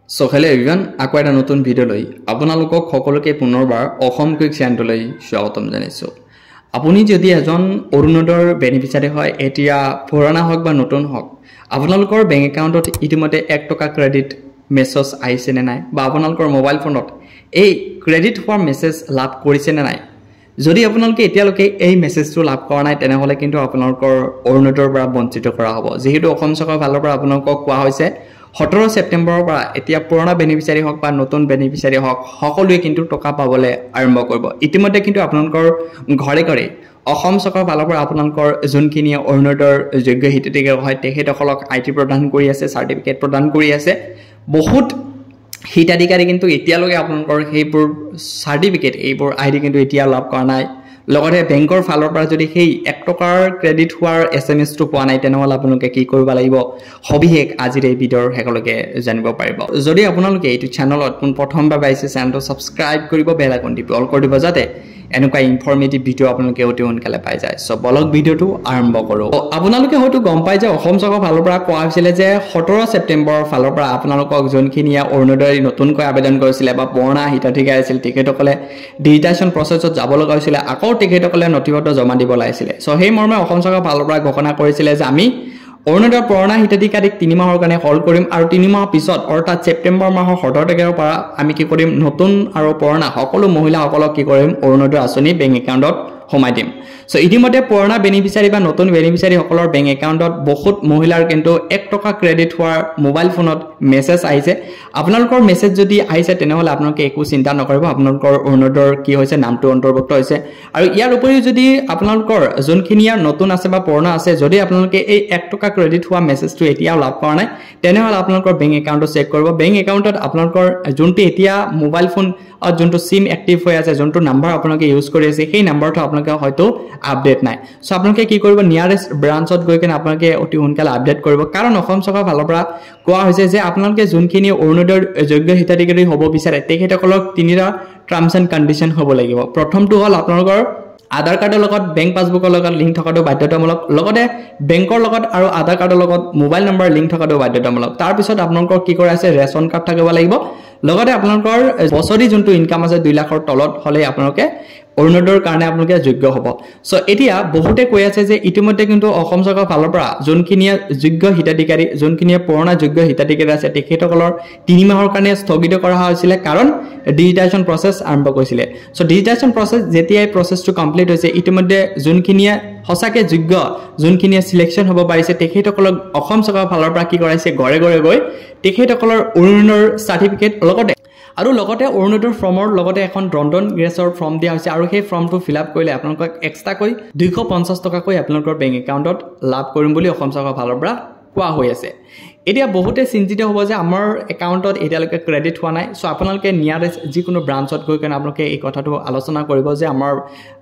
So hello everyone, আকৌ এটা নতুন ভিডিও লৈ আপোনালোকক সকলোকে পুনৰবাৰ অসম কুইক চেনেললৈ স্বাগতম জনাইছো। আপুনি যদি এজন অৰুণোদয়ৰ বেনিফিচিয়াৰী হয়, এতিয়া পুৰণা হওক বা নতুন হওক, আপোনালোকৰ বেংক একাউণ্টত ইতিমধ্যে 1 টকা ক্ৰেডিট মেছেজ আহিছে নে নাই বা আপোনালোকৰ মোবাইল ফোনত এই ক্ৰেডিট হোৱাৰ মেছেজ লাভ কৰিছে নে নাই। যদি আপোনালোকে এতিয়ালৈকে এই মেছেজটো লাভ কৰা নাই তেনেহলে কিন্তু আপোনালোকৰ অৰুণোদয়ৰ পৰা বঞ্চিত কৰা হ'ব। যেহেতু অসম চৰকাৰৰ ফালৰ পৰা আপোনালোকক কোৱা হৈছে 17 সেপ্টেম্বৰৰ পৰা এতিয়া পুৰণা বেনিফিচিয়াৰী হওক বা নতুন বেনিফিচিয়াৰী হওক সকলোৱে কিন্তু টকা পাবলৈ আৰম্ভ কৰিব। ইতিমধ্যে কিন্তু আপোনালোকৰ ঘৰে ঘৰে অসম চৰকাৰৰ ফালৰ পৰা আপোনালোকৰ যোনখিনি অৰুণোদয়ৰ যোগ্য হিতাধিকাৰী হয় তেখেতসকলক আইডি প্ৰদান কৰি আছে, চাৰ্টিফিকেট প্ৰদান কৰি আছে। বহুত হিতাধিকাৰী কিন্তু এতিয়ালৈকে আপোনালোকৰ সেইবোৰ চাৰ্টিফিকেট এইবোৰ আইডি কিন্তু এতিয়া লাভ কৰা নাই। লগতে বেংকৰ ফালৰ পৰা যদি সেই 1 টকাৰ ক্ৰেডিট হোৱাৰ এছএমএছটো পোৱা নাই তেনেহলে আপোনালোকে কি কৰিব লাগিব সবিশেষ আজিৰ এই ভিডিঅ'ৰ শেষলৈকে জানিব পাৰিব। যদি আপোনালোকে এইটো চেনেলত প্ৰথমবাৰ পাইছে চেনেলটো সাবস্ক্ৰাইব কৰিব, বেল আইকন টিপি অল কৰি দিব যাতে এনেকুৱা ইনফৰমেটিভ ভিডিঅ' আপোনালোকে অতি সোনকালে পাই যায়। সো বলক ভিডিঅ'টো আৰম্ভ কৰোঁ। আপোনালোকে হয়তো গম পাই যে অসম চৰকাৰৰ ফালৰ পৰা কোৱা হৈছিলে যে 17 সেপ্টেম্বৰৰ ফালৰ পৰা আপোনালোকক যোনখিনিয়ে অৰুণোদয় নতুনকৈ আবেদন কৰিছিলে বা পুৰণা হিতাধিকাৰী আছিল তেখেতসকলে ডিজিটেশ্যন প্ৰচেছত যাব লগা হৈছিলে, আকৌ তেখেতসকলে নথিপত্ৰ জমা দিব লাগিছিলে। সো সেই মৰ্মে অসম চৰকাৰৰ ফালৰ পৰা ঘোষণা কৰিছিলে যে আমি অৰুণোদয়ৰ পুৰণা হিতাধিকাৰীক 3 মাহৰ কাৰণে হল কৰিম আৰু 3 মাহৰ পিছত অৰ্থাৎ সেপ্টেম্বৰ মাহৰ 17 তাৰিখৰ পৰা আমি কি কৰিম নতুন আৰু পুৰণা সকলো মহিলাসকলক কি কৰিম অৰুণোদয় আঁচনি বেংক একাউণ্টত সোমাই দিম। সো ইতিমধ্যে পুৰণা বেনিফিচিয়াৰী বা নতুন বেনিফিচিয়াৰী সকলৰ বেংক একাউণ্টত বহুত মহিলাৰ কিন্তু 1 টকা ক্ৰেডিট হোৱাৰ মোবাইল ফোনত মেছেজ আহিছে। আপোনালোকৰ মেছেজ যদি আহিছে তেনেহলে আপোনালোকে একো চিন্তা নকৰিব, আপোনালোকৰ অৰুণোদয়ৰ কি হৈছে নামটো অন্তৰ্ভুক্ত হৈছে। আৰু ইয়াৰ উপৰিও যদি আপোনালোকৰ যোনখিনি নতুন আছে বা পুৰণা আছে, যদি আপোনালোকে এই 1 টকা ক্ৰেডিট হোৱা মেছেজটো এতিয়াও লাভ কৰা নাই তেনেহলে আপোনালোকৰ বেংক একাউণ্টটো চেক কৰিব। বেংক একাউণ্টত আপোনালোকৰ যোনটো এতিয়া মোবাইল ফোন যোনটো সিম এক্টিভ হৈ আছে, যোনটো নাম্বাৰ আপোনালোকে ইউজ কৰি আছে সেই নাম্বাৰটো আপোনালোকে হয়তো আপডেট নাই। সো আপোনালোকে কি কৰিব নিয়াৰেষ্ট ব্ৰাঞ্চত গৈ কিনে আপোনালোকে অতি সোনকালে আপডেট কৰিব। কাৰণ অসম চৰকাৰৰ ফালৰ পৰা কোৱা হৈছে যে আপোনালোকে যোনখিনি অৰুণোদয়ৰ যোগ্য হিতাধিকাৰী হ'ব বিচাৰে তেখেতসকলক 3টা টাৰ্মছ এণ্ড কণ্ডিশ্যন হ'ব লাগিব। প্ৰথমটো হ'ল আপোনালোকৰ আধাৰ কাৰ্ডৰ লগত বেংক পাছবুকৰ লগত লিংক থকাটো বাধ্যতামূলক, লগতে বেংকৰ লগত আৰু আধাৰ কাৰ্ডৰ লগত মোবাইল নম্বৰ লিংক থকাটো বাধ্যতামূলক। তাৰ পিছত আপোনালোকৰ কি কৰা আছে ৰেচন কাৰ্ড থাকিব লাগিব, লগতে আপোনালোকৰ বছৰি যোনটো ইনকাম আছে 2 লাখৰ তলত হলে আপোনালোকে অৰুণোদয়ৰ কাৰণে আপোনালোকে যোগ্য হ'ব। সো এতিয়া বহুতে কৈ আছে যে ইতিমধ্যে কিন্তু অসম চৰকাৰৰ ফালৰ পৰা যোনখিনিয়ে যোগ্য হিতাধিকাৰী যোনখিনিয়ে পুৰণা যোগ্য হিতাধিকাৰী আছে তেখেতসকলৰ 3 মাহৰ কাৰণে স্থগিত কৰা হৈছিলে কাৰণ ডিজিটেশ্যন প্ৰচেছ আৰম্ভ কৰিছিলে। সো ডিজিটেশ্যন প্ৰচেছ যেতিয়াই প্ৰচেছটো কমপ্লিট হৈছে ইতিমধ্যে যোনখিনিয়ে সঁচাকে যোগ্য যোনখিনিয়ে সিলেকশ্যন হ'ব পাৰিছে তেখেতসকলক অসম চৰকাৰৰ ফালৰ পৰা কি কৰাইছে ঘৰে ঘৰে গৈ তেখেতসকলৰ অৰুণোদয়ৰ চাৰ্টিফিকেট লগতে অৰুণোদয়ৰ ফৰ্মৰ লগতে এখন ৰন্ধন গেছৰ ফৰ্ম দিয়া হৈছে আৰু সেই ফৰ্মটো ফিল আপ কৰিলে আপোনালোকক এক্সট্ৰাকৈ 250 টকাকৈ আপোনালোকৰ বেংক একাউণ্টত লাভ কৰিম বুলি অসম চৰকাৰৰ ফালৰ পৰা কোৱা হৈ আছে। এতিয়া বহুতে চিন্তিত হ'ব যে আমাৰ একাউণ্টত এতিয়ালৈকে ক্ৰেডিট হোৱা নাই। সো আপোনালোকে নিয়াৰেষ্ট যিকোনো ব্ৰাঞ্চত গৈ কিনে আপোনালোকে এই কথাটো আলোচনা কৰিব যে আমাৰ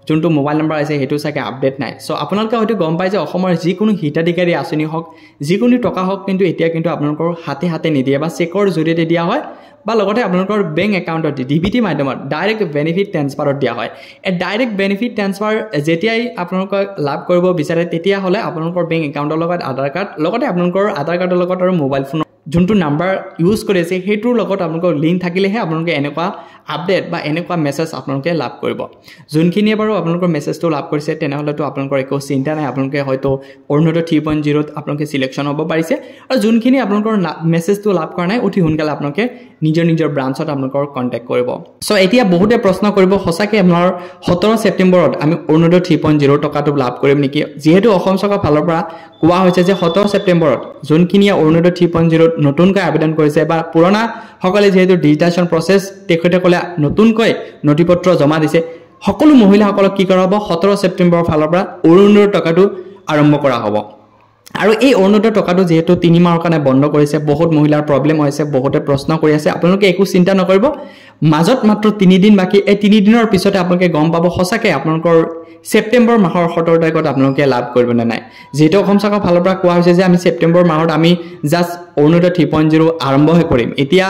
যোনটো মোবাইল নম্বৰ আছে সেইটো চাগে আপডেট নাই। সো আপোনালোকে হয়তো গম পাই যে অসমৰ যিকোনো হিতাধিকাৰী আঁচনি হওক যিকোনো টকা হওক কিন্তু এতিয়া কিন্তু আপোনালোকৰ হাতে হাতে নিদিয়ে বা চেকৰ জৰিয়তে দিয়া হয় বা লগতে আপোনালোকৰ বেংক একাউণ্টত ডিবিটি মাধ্যমত ডাইৰেক্ট বেনিফিট ট্ৰান্সফাৰত দিয়া হয়। এই ডাইৰেক্ট বেনিফিট ট্ৰান্সফাৰ যেতিয়াই আপোনালোকে লাভ কৰিব বিচাৰে তেতিয়াহ'লে আপোনালোকৰ বেংক একাউণ্টৰ লগত আধাৰ কাৰ্ড লগতে আপোনালোকৰ আধাৰ কাৰ্ডৰ লগত আৰু মোবাইল ফোনৰ যোনটো নাম্বাৰ ইউজ কৰি আছে সেইটোৰ লগত আপোনালোকৰ লিংক থাকিলেহে আপোনালোকে এনেকুৱা আপডেট বা এনেকুৱা মেছেজ আপোনালোকে লাভ কৰিব। যোনখিনিয়ে বাৰু আপোনালোকৰ মেছেজটো লাভ কৰিছে তেনেহ'লেতো আপোনালোকৰ একো চিন্তা নাই, আপোনালোকে হয়তো অৰুণোদয় 3.0ত আপোনালোকে চিলেকশ্যন হ'ব পাৰিছে। আৰু যোনখিনি আপোনালোকৰ মেছেজটো লাভ কৰা নাই অতি সোনকালে আপোনালোকে নিজৰ ব্ৰাঞ্চত আপোনালোকৰ কণ্টেক্ট কৰিব। সো এতিয়া বহুতে প্ৰশ্ন কৰিব সঁচাকৈ আপোনাৰ 17 সেপ্টেম্বৰত আমি অৰুণোদয় 3.0 টকাটো লাভ কৰিম নেকি। যিহেতু অসম চৰকাৰৰ ফালৰ পৰা কোৱা হৈছে যে 17 সেপ্টেম্বৰত যোনখিনিয়ে অৰুণোদয় 3.0ত নতুনকৈ আবেদন কৰিছে বা পুৰণা সকলে যেহেতু ডিজিটেশ্যন প্ৰচেছ তেখেতসকলে নতুনকৈ নথিপত্ৰ জমা দিছে সকলো মহিলাসকলক কি কৰা হ'ব 17 সেপ্টেম্বৰৰ ফালৰ পৰা অৰুণোদয়ৰ টকাটো আৰম্ভ কৰা হ'ব। আৰু এই অৰুণোদয়ৰ টকাটো যেহেতু 3 মাহৰ কাৰণে বন্ধ কৰিছে বহুত মহিলাৰ প্ৰব্লেম হৈছে, বহুতে প্ৰশ্ন কৰি আছে। আপোনালোকে একো চিন্তা নকৰিব, মাজত মাত্ৰ 3 দিন বাকী। এই 3 দিনৰ পিছতে আপোনালোকে গম পাব সঁচাকৈ আপোনালোকৰ সেপ্টেম্বৰ মাহৰ 17 তাৰিখত আপোনালোকে লাভ কৰিব নে নাই। যেহেতু অসম চৰকাৰৰ ফালৰ পৰা কোৱা হৈছে যে আমি সেপ্টেম্বৰ মাহত আমি জাষ্ট অৰুণোদয় 3.0 আৰম্ভহে কৰিম। এতিয়া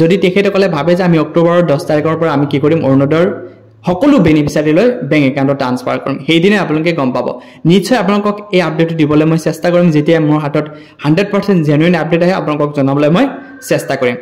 যদি তেখেতসকলে ভাবে যে আমি অক্টোবৰৰ 10 তাৰিখৰ পৰা আমি কি কৰিম অৰুণোদয়ৰ সকলো বেনিফিচিয়াৰীলৈ বেংক একাউণ্টত ট্ৰান্সফাৰ কৰিম সেইদিনে আপোনালোকে গম পাব। নিশ্চয় আপোনালোকক এই আপডেটটো দিবলৈ মই চেষ্টা কৰিম, যেতিয়া মোৰ হাতত 100% জেনুইন আপডেট আহে আপোনালোকক জনাবলৈ মই চেষ্টা কৰিম।